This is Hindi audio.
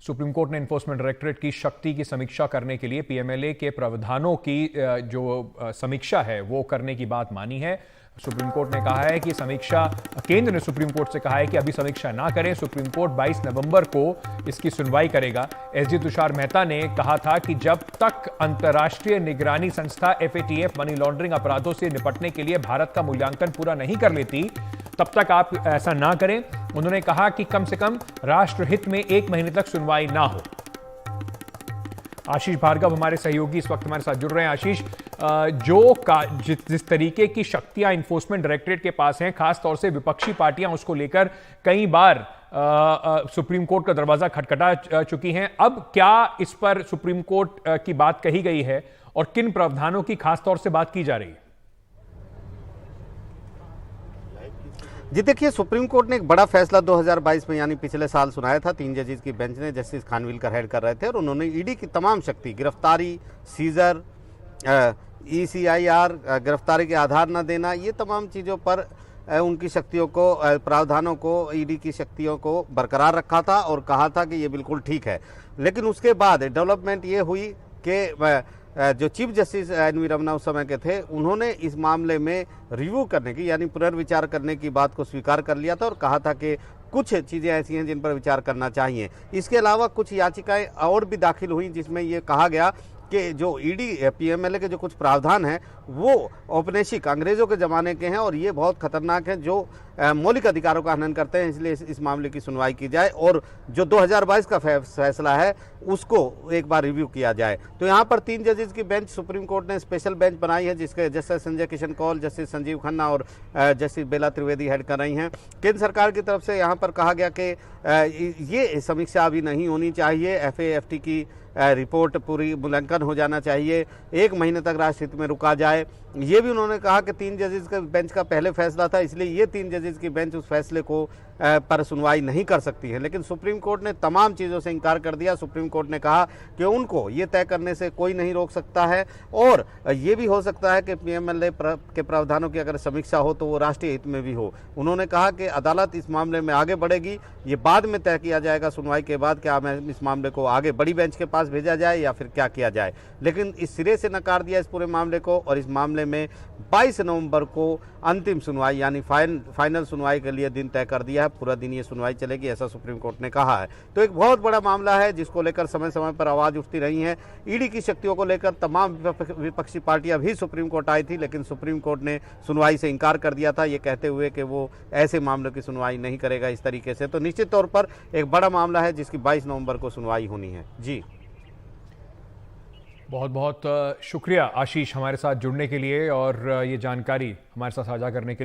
सुप्रीम कोर्ट ने एनफोर्समेंट डायरेक्टरेट की शक्ति की समीक्षा करने के लिए पीएमएलए के प्रावधानों की जो समीक्षा है वो करने की बात मानी है। सुप्रीम कोर्ट ने कहा है कि समीक्षा, केंद्र ने सुप्रीम कोर्ट से कहा है कि अभी समीक्षा ना करें, सुप्रीम कोर्ट 22 नवंबर को इसकी सुनवाई करेगा। एसजी तुषार मेहता ने कहा था कि जब तक अंतर्राष्ट्रीय निगरानी संस्था एफएटीएफ मनी लॉन्ड्रिंग अपराधों से निपटने के लिए भारत का मूल्यांकन पूरा नहीं कर लेती तब तक आप ऐसा ना करें। उन्होंने कहा कि कम से कम राष्ट्रहित में 1 महीने तक सुनवाई ना हो। आशीष भार्गव हमारे सहयोगी इस वक्त हमारे साथ जुड़ रहे हैं। आशीष, जिस तरीके की शक्तियां इन्फोर्समेंट डायरेक्टरेट के पास हैं, खास तौर से विपक्षी पार्टियां उसको लेकर कई बार सुप्रीम कोर्ट का दरवाजा खटखटा चुकी हैं। अब क्या इस पर सुप्रीम कोर्ट की बात कही गई है और किन प्रावधानों की खास तौर से बात की जा रही है? जी देखिए, सुप्रीम कोर्ट ने एक बड़ा फैसला 2022 में यानी पिछले साल सुनाया था। 3 जजेस की बेंच ने, जस्टिस खानविलकर हेड कर रहे थे, और उन्होंने ईडी की तमाम शक्ति, गिरफ्तारी, सीजर, ईसीआईआर, गिरफ्तारी के आधार न देना, ये तमाम चीज़ों पर उनकी शक्तियों को, प्रावधानों को, ईडी की शक्तियों को बरकरार रखा था और कहा था कि ये बिल्कुल ठीक है। लेकिन उसके बाद डेवलपमेंट ये हुई कि जो चीफ जस्टिस एन.वी. रमन्ना उस समय के थे, उन्होंने इस मामले में रिव्यू करने की यानी पुनर्विचार करने की बात को स्वीकार कर लिया था और कहा था कि कुछ चीज़ें ऐसी हैं जिन पर विचार करना चाहिए। इसके अलावा कुछ याचिकाएं और भी दाखिल हुई जिसमें ये कहा गया कि जो ईडी पीएमएलए के जो कुछ प्रावधान हैं वो औपनिवेशिक अंग्रेज़ों के ज़माने के हैं और ये बहुत खतरनाक हैं, जो मौलिक अधिकारों का हनन करते हैं। इसलिए इस मामले की सुनवाई की जाए और जो 2022 का फैसला है उसको एक बार रिव्यू किया जाए। तो यहाँ पर 3 जजेस की बेंच सुप्रीम कोर्ट ने स्पेशल बेंच बनाई है, जिसके जस्टिस संजय किशन कौल, जस्टिस संजीव खन्ना और जस्टिस बेला त्रिवेदी हेड कर रही हैं। केंद्र सरकार की तरफ से यहाँ पर कहा गया कि ये समीक्षा अभी नहीं होनी चाहिए, एफएटी की रिपोर्ट पूरी मूल्यांकन हो जाना चाहिए, 1 महीने तक राष्ट्रहित में रुका जाए। ये भी उन्होंने कहा कि 3 जजेस के बेंच का पहले फैसला था, इसलिए ये 3 जजेस की बेंच उस फैसले को पर सुनवाई नहीं कर सकती है। लेकिन सुप्रीम कोर्ट ने तमाम चीज़ों से इनकार कर दिया। सुप्रीम कोर्ट ने कहा कि उनको ये तय करने से कोई नहीं रोक सकता है और ये भी हो सकता है कि पीएमएलए के प्रावधानों की अगर समीक्षा हो तो वो राष्ट्रीय हित में भी हो। उन्होंने कहा कि अदालत इस मामले में आगे बढ़ेगी, ये बाद में तय किया जाएगा सुनवाई के बाद, क्या इस मामले को आगे बड़ी बेंच के पास भेजा जाए या फिर क्या किया जाए। लेकिन इस सिरे से नकार दिया इस पूरे मामले को और इस मामले में 22 नवंबर को अंतिम सुनवाई यानी फाइनल सुनवाई के लिए दिन तय कर दिया है। पूरा दिन ये सुनवाई चलेगी, ऐसा सुप्रीम कोर्ट ने कहा है। तो एक बहुत बड़ा मामला है जिसको लेकर समय समय पर आवाज़ उठती रही है। ईडी की शक्तियों को लेकर तमाम विपक्षी पार्टियां भी सुप्रीम कोर्ट आई थी, लेकिन सुप्रीम कोर्ट ने सुनवाई से इनकार कर दिया था, ये कहते हुए कि वो ऐसे मामलों की सुनवाई नहीं करेगा इस तरीके से। तो निश्चित तौर पर एक बड़ा मामला है जिसकी 22 नवंबर को सुनवाई होनी है। जी बहुत बहुत शुक्रिया आशीष हमारे साथ जुड़ने के लिए और ये जानकारी हमारे साथ साझा करने के लिए।